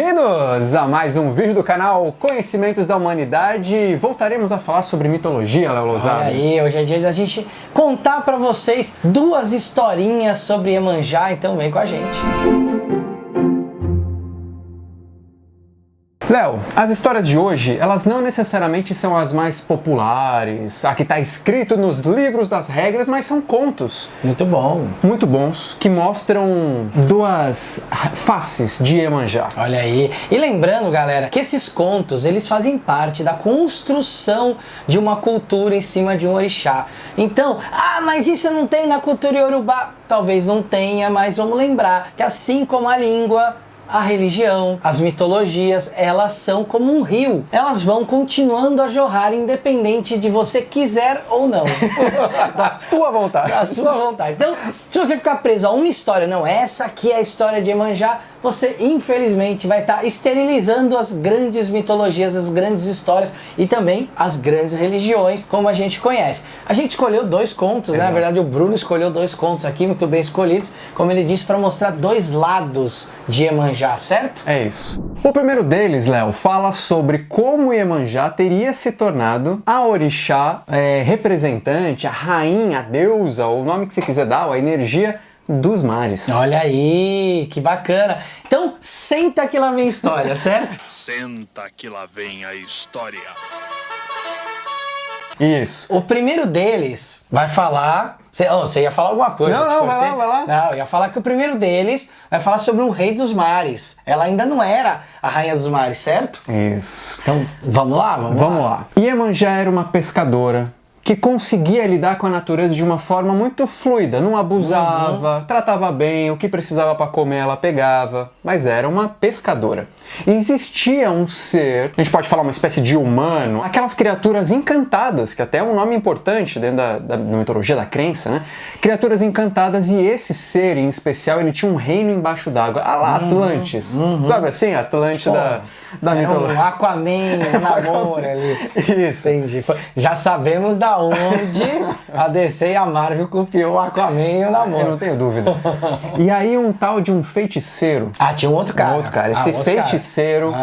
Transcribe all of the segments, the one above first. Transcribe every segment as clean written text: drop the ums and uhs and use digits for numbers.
Bem-vindos a mais um vídeo do canal Conhecimentos da Humanidade. Voltaremos a falar sobre mitologia, Léo Lousada. Olha aí, hoje é dia da gente contar pra vocês duas historinhas sobre Iemanjá, então vem com a gente. Léo, as histórias de hoje, elas não necessariamente são as mais populares, a que está escrito nos livros das regras, mas são contos. Muito bom. Muito bons, que mostram duas faces de Iemanjá. Olha aí. E lembrando, galera, que esses contos, eles fazem parte da construção de uma cultura em cima de um orixá. Então, mas isso não tem na cultura iorubá. Talvez não tenha, mas vamos lembrar que assim como a língua, a religião, as mitologias, elas são como um rio. Elas vão continuando a jorrar independente de você quiser ou não. Da tua vontade. Da sua vontade. Então, se você ficar preso a uma história, não, essa aqui é a história de Iemanjá, você infelizmente vai estar esterilizando as grandes mitologias, as grandes histórias e também as grandes religiões, como a gente conhece. A gente escolheu dois contos, né? Na verdade o Bruno escolheu dois contos aqui, muito bem escolhidos, como ele disse, para mostrar dois lados de Iemanjá, certo? É isso. O primeiro deles, Léo, fala sobre como Iemanjá teria se tornado a orixá representante, a rainha, a deusa, ou o nome que você quiser dar, ou a energia dos mares. Olha aí, que bacana. Então, senta que lá vem a história, certo? Senta que lá vem a história. Isso. O primeiro deles vai falar... Você ia falar alguma coisa? Não, vai lá. Não, eu ia falar que o primeiro deles vai falar sobre um rei dos mares. Ela ainda não era a rainha dos mares, certo? Isso. Então, vamos lá? Vamos lá. Iemanjá era uma pescadora que conseguia lidar com a natureza de uma forma muito fluida, não abusava, tratava bem, o que precisava para comer ela pegava, mas era uma pescadora. E existia um ser, a gente pode falar uma espécie de humano, aquelas criaturas encantadas, que até é um nome importante dentro da mitologia da crença, né? Criaturas encantadas, e esse ser em especial, ele tinha um reino embaixo d'água, a lá Atlantis, sabe assim? Atlântida da mitologia. Um Aquaman, um Namor ali. Isso. Entendi. Já sabemos da onde a DC e a Marvel copiou o Aquaman e o Namor. Eu não tenho dúvida. E aí um tal de um feiticeiro. Tinha um outro cara. Esse feiticeiro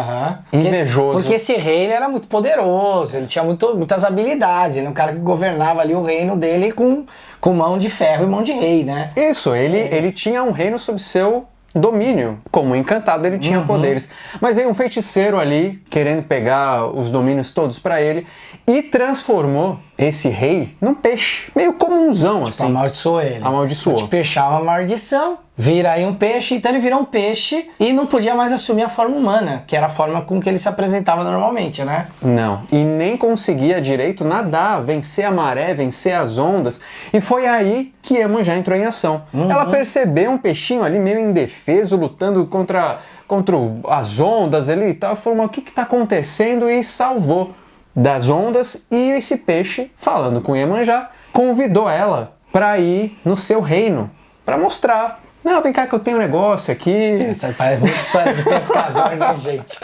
invejoso. Porque esse rei ele era muito poderoso, ele tinha muitas habilidades, ele era um cara que governava ali o reino dele com mão de ferro e mão de rei, né? Isso, ele tinha um reino sob seu domínio. Como encantado, ele tinha poderes. Mas veio um feiticeiro ali, querendo pegar os domínios todos pra ele, e transformou esse rei num peixe. Meio comunzão, assim. Amaldiçoou ele. Amaldiçoou. Te fechar uma maldição, vira aí um peixe, então ele virou um peixe e não podia mais assumir a forma humana, que era a forma com que ele se apresentava normalmente, né? Não, e nem conseguia direito nadar, vencer a maré, vencer as ondas, e foi aí que Iemanjá entrou em ação. Ela percebeu um peixinho ali meio indefeso, lutando contra as ondas ali e tal, falou, mas o que está acontecendo? E salvou das ondas, e esse peixe, falando com Iemanjá, convidou ela para ir no seu reino, para mostrar. Não, vem cá que eu tenho um negócio aqui. Essa parece muita história de pescador, né, gente?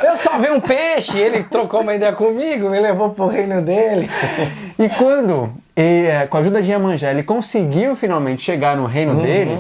Eu salvei um peixe, ele trocou uma ideia comigo, me levou pro reino dele. E quando, com a ajuda de Iemanjá, ele conseguiu finalmente chegar no reino dele,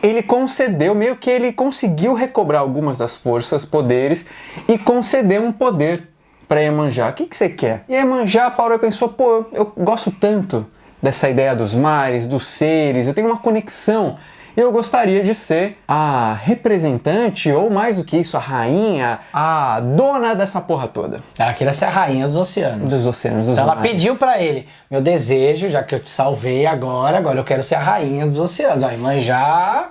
ele concedeu, meio que ele conseguiu recobrar algumas das forças, poderes, e concedeu um poder para Iemanjá. O que você quer? E Iemanjá parou e pensou, eu gosto tanto dessa ideia dos mares, dos seres, eu tenho uma conexão. Eu gostaria de ser a representante, ou mais do que isso, a rainha, a dona dessa porra toda. Ela queria ser a rainha dos oceanos. Dos oceanos, dos então mares. Ela pediu pra ele, meu desejo, já que eu te salvei agora eu quero ser a rainha dos oceanos. Aí Iemanjá...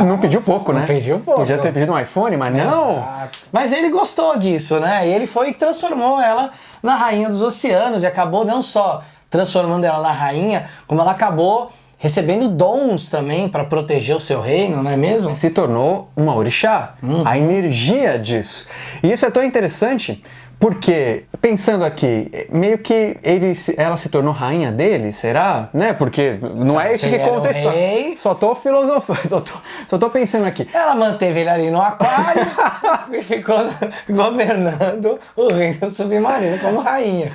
Não pediu pouco, né? Não pediu pouco. Podia ter pedido um iPhone, mas não. Exato. Mas ele gostou disso, né? E ele foi que transformou ela na rainha dos oceanos e acabou não só transformando ela na rainha, como ela acabou recebendo dons também para proteger o seu reino, não é mesmo? Se tornou uma orixá, a energia disso. E isso é tão interessante porque, pensando aqui, meio que ela se tornou rainha dele, será? Né? Porque não é isso que conta a história. Só tô filosofando, só tô pensando aqui. Ela manteve ele ali no aquário e ficou governando o reino submarino como rainha.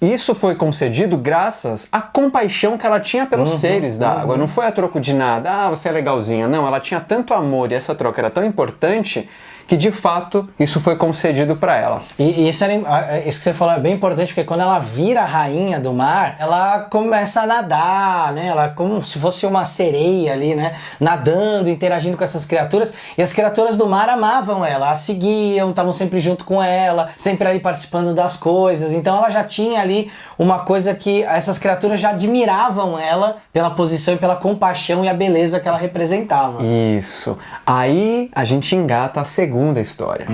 Isso foi concedido graças à compaixão que ela tinha pelos seres da água. Não foi a troco de nada. Você é legalzinha. Não, ela tinha tanto amor e essa troca era tão importante que de fato isso foi concedido para ela. E isso que você falou é bem importante, porque quando ela vira a rainha do mar, ela começa a nadar, né? Ela como se fosse uma sereia ali, né? Nadando, interagindo com essas criaturas. E as criaturas do mar amavam ela, a seguiam, estavam sempre junto com ela, sempre ali participando das coisas. Então ela já tinha ali uma coisa que essas criaturas já admiravam ela pela posição e pela compaixão e a beleza que ela representava. Isso. Aí a gente engata a segunda história.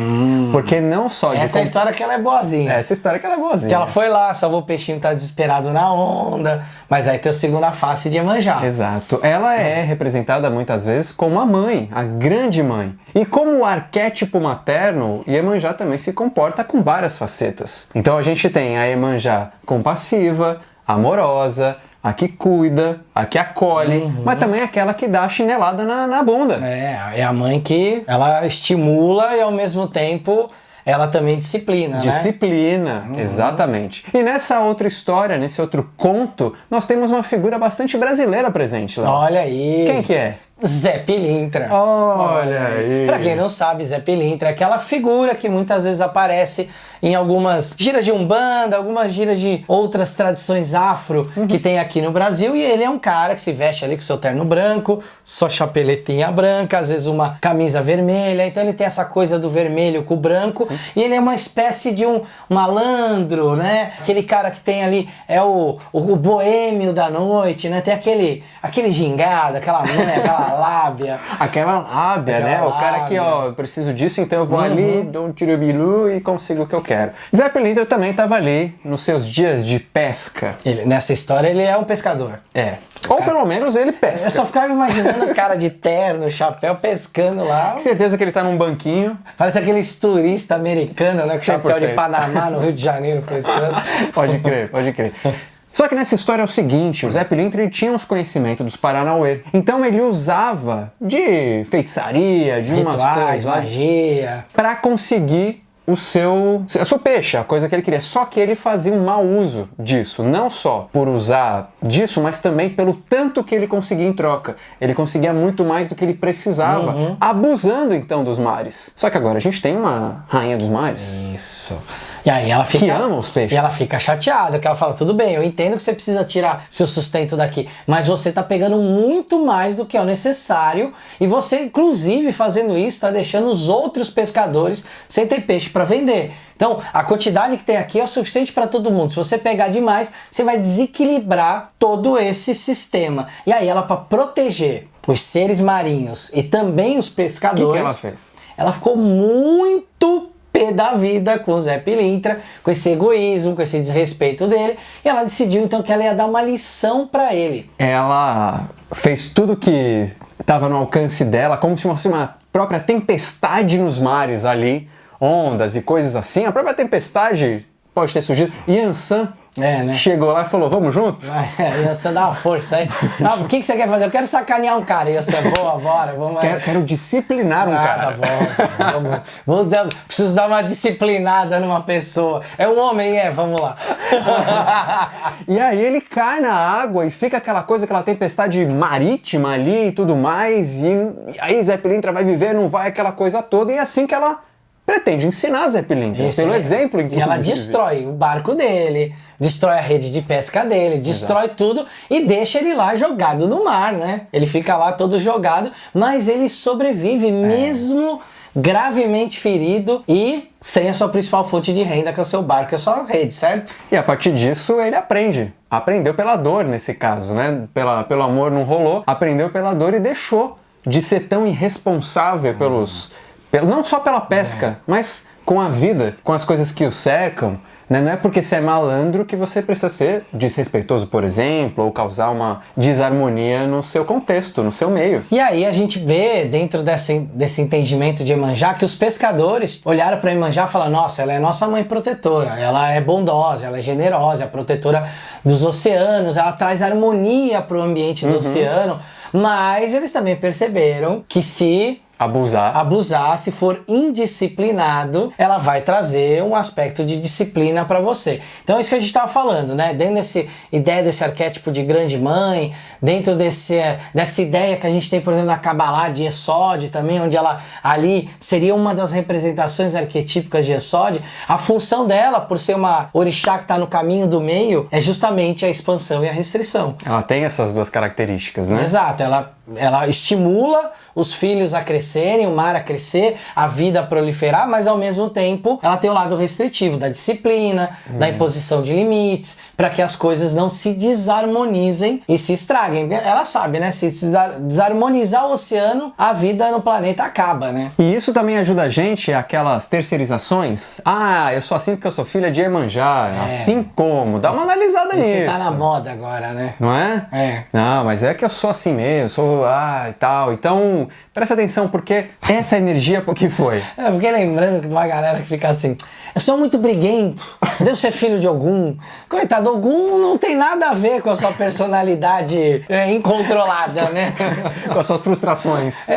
Porque não só de... Essa é a história que ela é boazinha. Essa história que ela é boazinha. Que ela foi lá, salvou o peixinho que tá desesperado na onda, mas aí tem a segunda face de Iemanjá. Exato. Ela é representada muitas vezes como a mãe, a grande mãe. E como o arquétipo materno, Iemanjá também se comporta com várias facetas. Então a gente tem a Iemanjá compassiva, amorosa, a que cuida, a que acolhe, mas também aquela que dá a chinelada na bunda. É a mãe que ela estimula e ao mesmo tempo ela também disciplina, né? Disciplina, exatamente. E nessa outra história, nesse outro conto, nós temos uma figura bastante brasileira presente lá. Olha aí. Quem que é? Zé Pilintra. Olha aí. Pra quem não sabe, Zé Pilintra é aquela figura que muitas vezes aparece em algumas giras de Umbanda, algumas giras de outras tradições afro que tem aqui no Brasil, e ele é um cara que se veste ali com seu terno branco, sua chapeletinha branca, às vezes uma camisa vermelha, então ele tem essa coisa do vermelho com o branco. Sim. E ele é uma espécie de um malandro, né? Aquele cara que tem ali, é o boêmio da noite, né? Tem aquele gingado, aquela mãe, aquela lábia. Aquela lábia, né? O cara que, ó, eu preciso disso, então eu vou ali, dou um tiro-bilu e consigo o que eu quero. Zé Pilintra também estava ali nos seus dias de pesca. Nessa história ele é um pescador. É. Ou pelo menos ele pesca. Eu só ficava imaginando o cara de terno, chapéu, pescando lá. Com certeza que ele tá num banquinho. Parece aqueles turistas americanos, né? Com chapéu de Panamá no Rio de Janeiro pescando. Pode crer, pode crer. Só que nessa história é o seguinte, o Zé Pilintra ele tinha uns conhecimentos dos Paranauê. Então ele usava de feitiçaria, de rituais, umas coisas, magia, para conseguir o seu peixe, a coisa que ele queria. Só que ele fazia um mau uso disso, não só por usar disso, mas também pelo tanto que ele conseguia em troca. Ele conseguia muito mais do que ele precisava, abusando então dos mares. Só que agora a gente tem uma rainha dos mares. Isso. E aí ela fica... Que ama os peixes. E ela fica chateada, porque ela fala, tudo bem, eu entendo que você precisa tirar seu sustento daqui, mas você tá pegando muito mais do que é o necessário, e você, inclusive, fazendo isso, tá deixando os outros pescadores sem ter peixe para vender. Então, a quantidade que tem aqui é o suficiente para todo mundo. Se você pegar demais, você vai desequilibrar todo esse sistema. E aí ela, para proteger os seres marinhos e também os pescadores... O que ela fez? Ela ficou muito pé da vida com o Zé Pilintra, com esse egoísmo, com esse desrespeito dele, e ela decidiu então que ela ia dar uma lição para ele. Ela fez tudo que estava no alcance dela, como se fosse uma própria tempestade nos mares ali, ondas e coisas assim. A própria tempestade pode ter surgido. Yansan chegou lá e falou, vamos junto? Yansan dá uma força aí. O que você quer fazer? Eu quero sacanear um cara. Yansan, boa, bora. Vamos quero disciplinar um cara. Tá bom. Preciso dar uma disciplinada numa pessoa. É um homem, vamos lá. E aí ele cai na água e fica aquela coisa, aquela tempestade marítima ali e tudo mais. E aí Zé Pilintra vai viver, não vai, aquela coisa toda. E é assim que ela pretende ensinar Zé Pilintra, pelo exemplo, inclusive. E ela destrói o barco dele, destrói a rede de pesca dele, destrói tudo e deixa ele lá jogado no mar, né? Ele fica lá todo jogado, mas ele sobrevive mesmo gravemente ferido e sem a sua principal fonte de renda, que é o seu barco, que é a sua rede, certo? E a partir disso ele aprende. Aprendeu pela dor nesse caso, né? Pelo amor não rolou, aprendeu pela dor e deixou de ser tão irresponsável não só pela pesca, mas com a vida, com as coisas que o cercam. Né? Não é porque você é malandro que você precisa ser desrespeitoso, por exemplo, ou causar uma desarmonia no seu contexto, no seu meio. E aí a gente vê, dentro desse entendimento de Iemanjá, que os pescadores olharam para Iemanjá e falaram, nossa, ela é nossa mãe protetora, ela é bondosa, ela é generosa, é protetora dos oceanos, ela traz harmonia para o ambiente do oceano. Mas eles também perceberam que se abusar, se for indisciplinado, ela vai trazer um aspecto de disciplina para você. Então é isso que a gente estava falando, né? Dentro dessa ideia desse arquétipo de grande mãe, dentro dessa ideia que a gente tem, por exemplo, na Kabbalah de Yesod também, onde ela ali seria uma das representações arquetípicas de Yesod, a função dela, por ser uma orixá que está no caminho do meio, é justamente a expansão e a restrição. Ela tem essas duas características, né? Exato, ela estimula os filhos a crescerem, o mar a crescer, a vida a proliferar, mas ao mesmo tempo ela tem o lado restritivo da disciplina, da imposição de limites, para que as coisas não se desarmonizem e se estraguem. Ela sabe, né? Se desarmonizar o oceano, a vida no planeta acaba, né? E isso também ajuda a gente, aquelas terceirizações. Ah, eu sou assim porque eu sou filha de Iemanjá, assim como. Dá uma analisada nisso. Você tá na moda agora, né? Não é? É. Não, mas é que eu sou assim mesmo, sou e tal. Então, presta atenção, porque essa energia, por que foi? Eu fiquei lembrando de uma galera que fica assim, eu sou muito briguento, devo ser filho de Ogum. Coitado, Ogum não tem nada a ver com a sua personalidade incontrolada, né? Com as suas frustrações.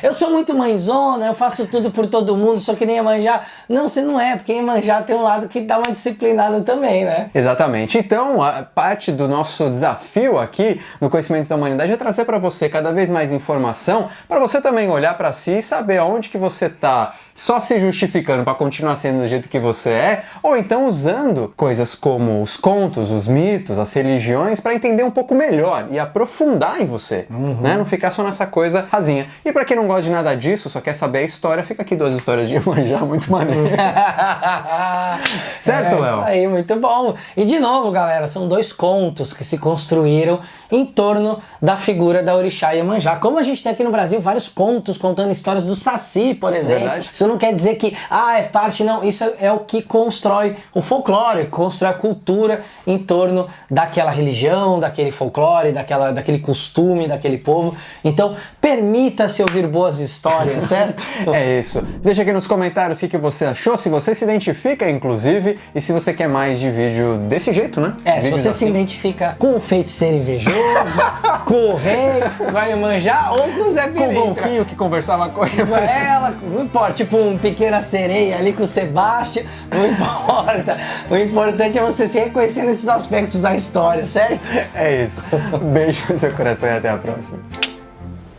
Eu sou muito mãezona, eu faço tudo por todo mundo, sou que nem Iemanjá. Não, você não é, porque Iemanjá tem um lado que dá uma disciplinada também, né? Exatamente. Então, a parte do nosso desafio aqui no Conhecimentos da Humanidade é trazer para você cada vez mais informação, para você também olhar para si e saber aonde que você tá só se justificando para continuar sendo do jeito que você é, ou então usando coisas como os contos, os mitos, as religiões para entender um pouco melhor e aprofundar em você, né? Não ficar só nessa coisa rasinha. E para quem não gosta de nada disso, só quer saber a história, fica aqui 2 histórias de Iemanjá, muito maneiro. Certo, Léo? Isso aí, muito bom. E de novo, galera, são 2 contos que se construíram em torno da figura da orixá Iemanjá. Como a gente tem aqui no Brasil vários contos contando histórias do Saci, por exemplo. Verdade. Isso não quer dizer que, é parte, não. Isso é o que constrói o folclore, constrói a cultura em torno daquela religião, daquele folclore, daquele costume, daquele povo. Então, permita-se ouvir boas histórias, certo? É isso. Deixa aqui nos comentários o que você achou, se você se identifica, inclusive, e se você quer mais de vídeo desse jeito, né? Se Vídeos você assim. se identifica com o feiticeiro invejoso, com o rei, vai manjar, ou com o Zé Com o Pilintra. golfinho que conversava com ele. Ela, não importa, tipo um Pequena Sereia ali com o Sebastião, não importa. O importante é você se reconhecer nesses aspectos da história, certo? É isso. Beijo no seu coração e até a próxima.